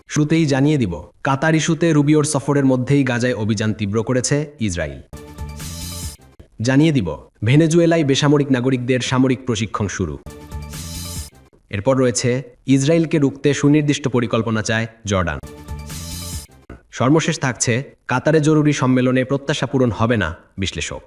শুরুতেই জানিয়ে দিব, কাতার ইস্যুতে রুবিওর সফরের মধ্যেই গাজায় অভিযান তীব্র করেছে ইসরায়েল। জানিয়ে দিব, ভেনেজুয়েলায় বেসামরিক নাগরিকদের সামরিক প্রশিক্ষণ শুরু। এরপর রয়েছে, ইসরায়েলকে রুখতে সুনির্দিষ্ট পরিকল্পনা চায় জর্ডান। সর্বশেষ থাকছে, কাতারে জরুরি সম্মেলনে প্রত্যাশা পূরণ হবে না বিশ্লেষক।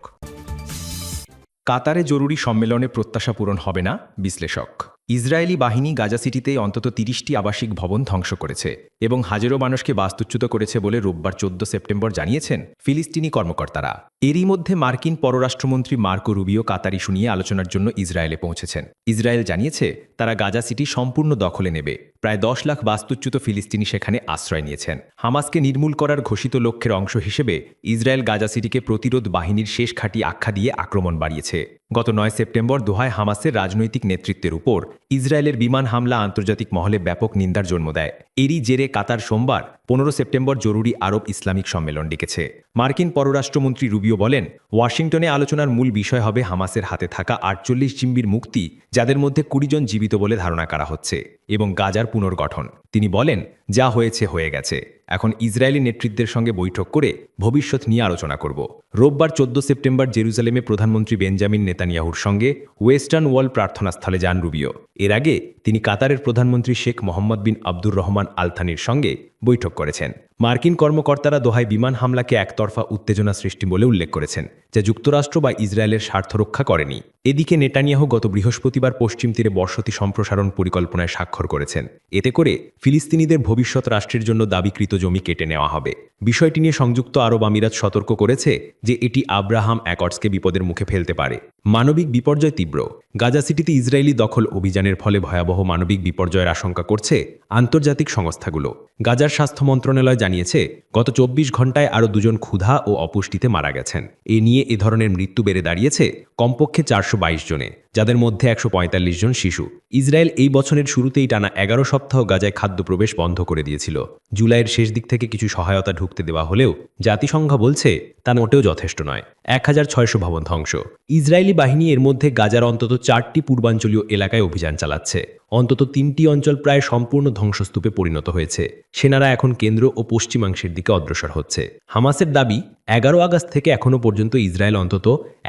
কাতারে জরুরি সম্মেলনে প্রত্যাশা পূরণ হবে না বিশ্লেষক। ইসরায়েলি বাহিনী গাজা সিটিতে অন্তত ৩০টি আবাসিক ভবন ধ্বংস করেছে এবং হাজারো মানুষকে বাস্তুচ্যুত করেছে বলে রোববার ১৪ সেপ্টেম্বর জানিয়েছেন ফিলিস্তিনি কর্মকর্তারা। এরই মধ্যে মার্কিন পররাষ্ট্রমন্ত্রী মার্কো রুবিও কাতার ইস্যু নিয়ে আলোচনার জন্য ইসরায়েলে পৌঁছেছেন। ইসরায়েল জানিয়েছে তারা গাজা সিটি সম্পূর্ণ দখলে নেবে। প্রায় ১০ লাখ বাস্তুচ্যুত ফিলিস্তিনি সেখানে আশ্রয় নিয়েছেন। হামাসকে নির্মূল করার ঘোষিত লক্ষ্যের অংশ হিসেবে ইসরায়েল গাজা সিটিকে প্রতিরোধ বাহিনীর শেষ ঘাঁটি আখ্যা দিয়ে আক্রমণ বাড়িয়েছে। গত ৯ সেপ্টেম্বর দোহায় হামাসের রাজনৈতিক নেতৃত্বের উপর ইসরায়েলের বিমান হামলা আন্তর্জাতিক মহলে ব্যাপক নিন্দার জন্ম দেয়। এরই জেরে কাতার সোমবার ১৫ সেপ্টেম্বর জরুরি আরব ইসলামিক সম্মেলন ডেকেছে। মার্কিন পররাষ্ট্রমন্ত্রী রুবিও বলেন, ওয়াশিংটনে আলোচনার মূল বিষয় হবে হামাসের হাতে থাকা ৪৮ জিম্মির মুক্তি, যাদের মধ্যে ২০ জন জীবিত বলে ধারণা করা হচ্ছে, এবং গাজার পুনর্গঠন। তিনি বলেন, যা হয়েছে হয়ে গেছে, এখন ইসরায়েলি নেতৃত্বের সঙ্গে বৈঠক করে ভবিষ্যৎ নিয়ে আলোচনা করব। রোববার ১৪ সেপ্টেম্বর জেরুজালেমে প্রধানমন্ত্রী বেঞ্জামিন নেতানিয়াহুর সঙ্গে ওয়েস্টার্ন ওয়াল প্রার্থনাস্থলে যান রুবিও। এর আগে তিনি কাতারের প্রধানমন্ত্রী শেখ মোহাম্মদ বিন আব্দুর রহমান আল থানির সঙ্গে বৈঠক করেছেন। মার্কিন কর্মকর্তারা দোহায় বিমান হামলাকে একতরফা উত্তেজনা সৃষ্টি বলে উল্লেখ করেছেন, যা যুক্তরাষ্ট্র বা ইসরায়েলের স্বার্থ রক্ষা করেনি। এদিকে নেতানিয়াহু গত বৃহস্পতিবার পশ্চিম তীরে বসতি সম্প্রসারণ পরিকল্পনায় স্বাক্ষর করেছেন। এতে করে ফিলিস্তিনিদের ভবিষ্যৎ রাষ্ট্রের জন্য দাবিকৃত জমি কেটে নেওয়া হবে। বিষয়টি নিয়ে সংযুক্ত আরব আমিরাত সতর্ক করেছে যে এটি আব্রাহাম অ্যাকর্ডসকে বিপদের মুখে ফেলতে পারে। মানবিক বিপর্যয় তীব্র। গাজা সিটিতে ইসরায়েলি দখল অভিযানের ফলে ভয়াবহ মানবিক বিপর্যয়ের আশঙ্কা করছে আন্তর্জাতিক সংস্থাগুলো। গাজার স্বাস্থ্য মন্ত্রণালয় জানিয়েছে, গত ২৪ ঘণ্টায় আরও ২ জন ক্ষুধা ও অপুষ্টিতে মারা গেছেন। এ নিয়ে এ ধরনের মৃত্যু বেড়ে দাঁড়িয়েছে কমপক্ষে ৪২২ জনে, যাদের মধ্যে ১৪৫ জন শিশু। ইসরায়েল এই বছরের শুরুতেই টানা ১১ সপ্তাহ গাজায় খাদ্য প্রবেশ বন্ধ করে দিয়েছিল। জুলাইয়ের শেষ দিক থেকে কিছু সহায়তা ঢুকতে দেওয়া হলেও জাতিসংঘ বলছে তা মোটেও যথেষ্ট নয়। ১৬০০ ভবন ধ্বংস। ইসরায়েলি বাহিনী এর মধ্যে গাজার অন্তত ৪টি পূর্বাঞ্চলীয় এলাকায় অভিযান চালাচ্ছে। অন্তত ৩টি অঞ্চল প্রায় সম্পূর্ণ ধ্বংসস্তূপে পরিণত হয়েছে। সেনারা এখন কেন্দ্র ও পশ্চিমাংশের দিকে অগ্রসর হচ্ছে। হামাসের দাবি, ১১ আগস্ট থেকে এখনও পর্যন্ত ইসরায়েল অন্তত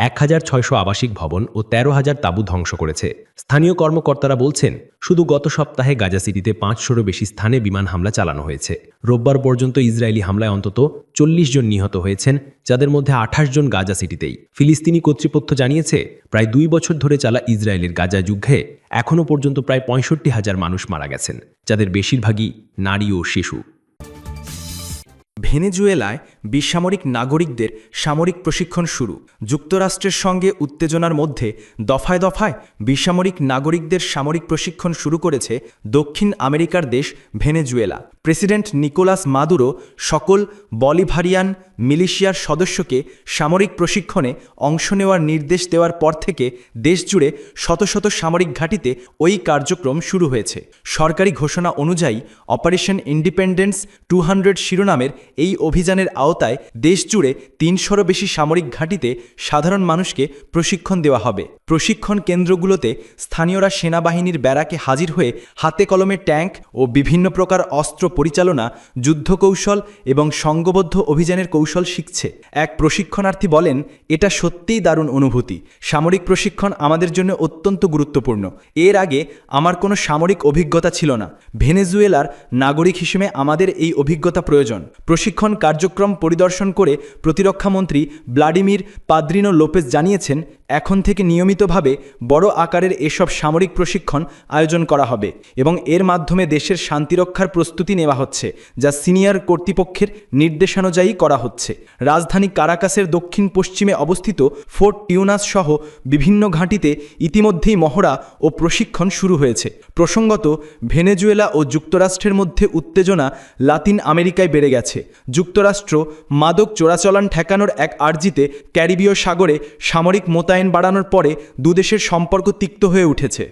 ১৬০০ আবাসিক ভবন ও ১৩,০০০ তাঁবু ধ্বংস করেছে। স্থানীয় কর্মকর্তারা বলছেন, শুধু গত সপ্তাহে গাজা সিটিতে ৫০০রও বেশি স্থানে বিমান হামলা চালানো হয়েছে। রোববার পর্যন্ত ইসরায়েলি হামলায় অন্তত ৪০ জন নিহত হয়েছেন, যাদের মধ্যে ২৮ জন গাজা সিটিতেই। ফিলিস্তিনি কর্তৃপক্ষ জানিয়েছে, প্রায় ২ বছর ধরে চালা ইসরায়েলের গাজা যুদ্ধে এখনও পর্যন্ত প্রায় ৬৫,০০০ মানুষ মারা গেছেন, যাদের বেশিরভাগই নারী ও শিশু। ভেনেজুয়েলায় বেসামরিক নাগরিকদের সামরিক প্রশিক্ষণ শুরু। যুক্তরাষ্ট্রের সঙ্গে উত্তেজনার মধ্যে দফায় দফায় বেসামরিক নাগরিকদের সামরিক প্রশিক্ষণ শুরু করেছে দক্ষিণ আমেরিকার দেশ ভেনেজুয়েলা। প্রেসিডেন্ট নিকোলাস মাদুরো সকল বলিভারিয়ান মিলিশিয়ার সদস্যকে সামরিক প্রশিক্ষণে অংশ নেওয়ার নির্দেশ দেওয়ার পর থেকে দেশজুড়ে শত শত সামরিক ঘাঁটিতে ওই কার্যক্রম শুরু হয়েছে। সরকারি ঘোষণা অনুযায়ী অপারেশন ইন্ডিপেন্ডেন্স 200 শিরোনামের এই অভিযানের আওতায় দেশজুড়ে ৩০০রও বেশি সামরিক ঘাঁটিতে সাধারণ মানুষকে প্রশিক্ষণ দেওয়া হবে। প্রশিক্ষণ কেন্দ্রগুলোতে স্থানীয়রা সেনাবাহিনীর ব্যারাকে হাজির হয়ে হাতে কলমে ট্যাঙ্ক ও বিভিন্ন প্রকার অস্ত্র পরিচালনা, যুদ্ধকৌশল এবং সংঘবদ্ধ অভিযানের কৌশল শিখছে। এক প্রশিক্ষণার্থী বলেন, এটা সত্যিই দারুণ অনুভূতি। সামরিক প্রশিক্ষণ আমাদের জন্য অত্যন্ত গুরুত্বপূর্ণ। এর আগে আমার কোনো সামরিক অভিজ্ঞতা ছিল না। ভেনেজুয়েলার নাগরিক হিসেবে আমাদের এই অভিজ্ঞতা প্রয়োজন। প্রশিক্ষণ কার্যক্রম পরিদর্শন করে প্রতিরক্ষামন্ত্রী ভ্লাদিমির পাদ্রিনো লোপেজ জানিয়েছেন, এখন থেকে নিয়মিতভাবে বড় আকারের এসব সামরিক প্রশিক্ষণ আয়োজন করা হবে এবং এর মাধ্যমে দেশের শান্তিরক্ষার প্রস্তুতি নেওয়া হচ্ছে, যা সিনিয়র কর্তৃপক্ষের নির্দেশানুযায়ী করা হচ্ছে। রাজধানী কারাকাসের দক্ষিণ পশ্চিমে অবস্থিত ফোর্ট টিউনাস সহ বিভিন্ন ঘাঁটিতে ইতিমধ্যেই মহড়া ও প্রশিক্ষণ শুরু হয়েছে। প্রসঙ্গত, ভেনেজুয়েলা ও যুক্তরাষ্ট্রের মধ্যে উত্তেজনা লাতিন আমেরিকায় বেড়ে গেছে। যুক্তরাষ্ট্র মাদক চোরাচালান ঠেকানোর এক আর্জিতে ক্যারিবীয় সাগরে সামরিক মোতায়েন বাড়ানোর পরে দুদেশের সম্পর্ক তিক্ত হয়ে উঠেছে।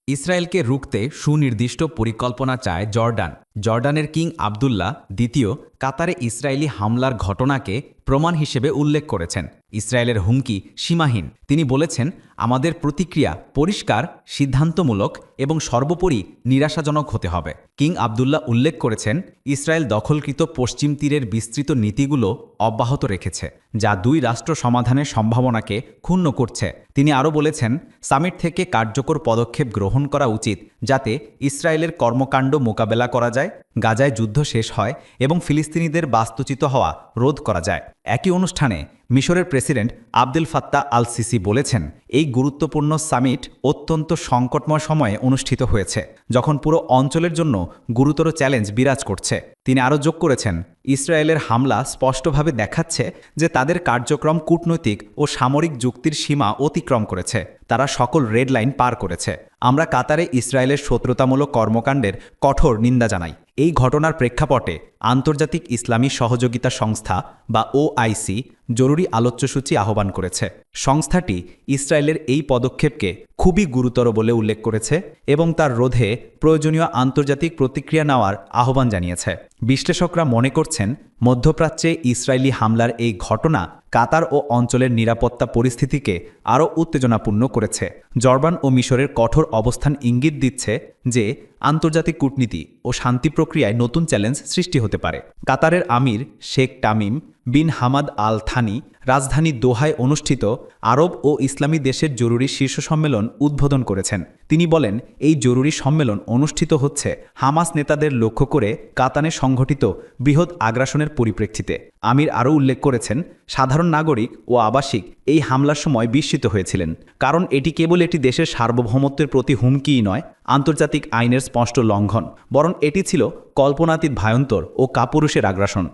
ইসরায়েলকে রুখতে সুনির্দিষ্ট পরিকল্পনা চায় জর্ডান। জর্ডানের কিং আবদুল্লাহ দ্বিতীয় কাতারে ইসরায়েলি হামলার ঘটনাকে প্রমাণ হিসেবে উল্লেখ করেছেন। ইসরায়েলের হুমকি সীমাহীন। তিনি বলেছেন, আমাদের প্রতিক্রিয়া পরিষ্কার, সিদ্ধান্তমূলক এবং সর্বোপরি নিরাশাজনক হতে হবে। কিং আবদুল্লাহ উল্লেখ করেছেন, ইসরায়েল দখলকৃত পশ্চিম তীরের বিস্তৃত নীতিগুলো অব্যাহত রেখেছে, যা দুই রাষ্ট্র সমাধানের সম্ভাবনাকে ক্ষুণ্ণ করছে। তিনি আরও বলেছেন, সামিট থেকে কার্যকর পদক্ষেপ গ্রহণ করা উচিত যাতে ইসরায়েলের কর্মকাণ্ড মোকাবেলা করা যায়, গাজায় যুদ্ধ শেষ হয় এবং ফিলিস্তিনিদের বাস্তুচ্যুত হওয়া রোধ করা যায়। একই অনুষ্ঠানে মিশরের president Abdel Fattah al CC বলেছেন, এই গুরুত্বপূর্ণ সামিট অত্যন্ত সংকটময় সময়ে অনুষ্ঠিত হয়েছে, যখন পুরো অঞ্চলের জন্য গুরুতর চ্যালেঞ্জ বিরাজ করছে। তিনি আরও যোগ করেছেন, ইসরায়েলের হামলা স্পষ্টভাবে দেখাচ্ছে যে তাদের কার্যক্রম কূটনৈতিক ও সামরিক যুক্তির সীমা অতিক্রম করেছে। তারা সকল রেড লাইন পার করেছে। আমরা কাতারে ইসরায়েলের শত্রুতামূলক কর্মকাণ্ডের কঠোর নিন্দা জানাই। এই ঘটনার প্রেক্ষাপটে আন্তর্জাতিক ইসলামী সহযোগিতা সংস্থা বা ওআইসি জরুরি আলোচ্যসূচি আহ্বান করেছে। সংস্থাটি ইসরায়েলের এই পদক্ষেপকে খুবই গুরুতর বলে উল্লেখ করেছে এবং তার রোধে প্রয়োজনীয় আন্তর্জাতিক প্রতিক্রিয়া নেওয়ার আহ্বান জানিয়েছে। বিশ্লেষকরা মনে করছেন, মধ্যপ্রাচ্যে ইসরায়েলি হামলার এই ঘটনা কাতার ও অঞ্চলের নিরাপত্তা পরিস্থিতিকে আরও উত্তেজনাপূর্ণ করেছে। জর্ডান ও মিশরের কঠোর অবস্থান ইঙ্গিত দিচ্ছে যে আন্তর্জাতিক কূটনীতি ও শান্তি প্রক্রিয়ায় নতুন চ্যালেঞ্জ সৃষ্টি হতে পারে। কাতারের আমির Sheikh Tamim bin Hamad Al Thani রাজধানী দোহায় অনুষ্ঠিত আরব ও ইসলামী দেশের জরুরি শীর্ষ সম্মেলন উদ্বোধন করেছেন। তিনি বলেন, এই জরুরি সম্মেলন অনুষ্ঠিত হচ্ছে হামাস নেতাদের লক্ষ্য করে কাতারে সংঘটিত বৃহৎ আগ্রাসনের পরিপ্রেক্ষিতে। আমির আরও উল্লেখ করেছেন, সাধারণ নাগরিক ও আবাসিক এই হামলার সময় বিস্মিত হয়েছিলেন, কারণ এটি কেবল একটি দেশের সার্বভৌমত্বের প্রতি হুমকিই নয়, আন্তর্জাতিক আইনের স্পষ্ট লঙ্ঘন, বরং এটি ছিল কল্পনাতীত ভয়ন্তর ও কাপুরুষের আগ্রাসন।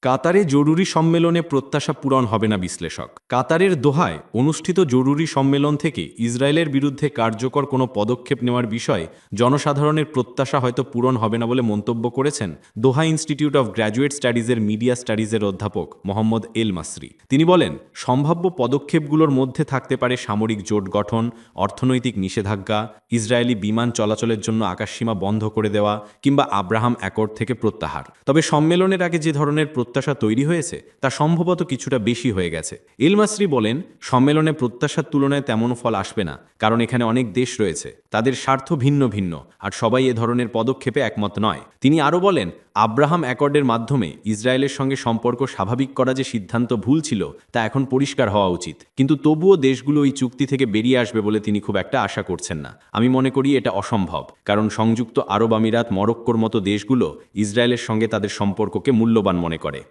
কাতারে জরুরি সম্মেলনে প্রত্যাশা পূরণ হবে না বিশ্লেষক। কাতারের দোহায় অনুষ্ঠিত জরুরি সম্মেলন থেকে ইসরায়েলের বিরুদ্ধে কার্যকর কোনো পদক্ষেপ নেওয়ার বিষয়ে জনসাধারণের প্রত্যাশা হয়তো পূরণ হবে না বলে মন্তব্য করেছেন দোহা ইনস্টিটিউট অফ গ্র্যাজুয়েট স্টাডিজের মিডিয়া স্টাডিজের অধ্যাপক মোহাম্মদ এল মাসরি। তিনি বলেন, সম্ভাব্য পদক্ষেপগুলোর মধ্যে থাকতে পারে সামরিক জোট গঠন, অর্থনৈতিক নিষেধাজ্ঞা, ইসরায়েলি বিমান চলাচলের জন্য আকাশসীমা বন্ধ করে দেওয়া কিংবা আব্রাহাম অ্যাকর্ড থেকে প্রত্যাহার। তবে সম্মেলনের আগে যে ধরনের প্রত্যাশা তৈরি হয়েছে তা সম্ভবত কিছুটা বেশি হয়ে গেছে। ইলমাসরি বলেন, সম্মেলনে প্রত্যাশার তুলনায় তেমন ফল আসবে না, কারণ এখানে অনেক দেশ রয়েছে, তাদের স্বার্থ ভিন্ন ভিন্ন, আর সবাই এ ধরনের পদক্ষেপে একমত নয়। তিনি আরও বলেন, আব্রাহাম অ্যাকর্ডের মাধ্যমে ইসরায়েলের সঙ্গে সম্পর্ক স্বাভাবিক করা যে সিদ্ধান্ত ভুল ছিল তা এখন পরিষ্কার হওয়া উচিত, কিন্তু তবুও দেশগুলো এই চুক্তি থেকে বেরিয়ে আসবে বলে তিনি খুব একটা আশা করছেন না। আমি মনে করি এটা অসম্ভব, কারণ সংযুক্ত আরব আমিরাত, মরক্কোর মতো দেশগুলো ইসরায়েলের সঙ্গে তাদের সম্পর্ককে মূল্যবান মনে করে।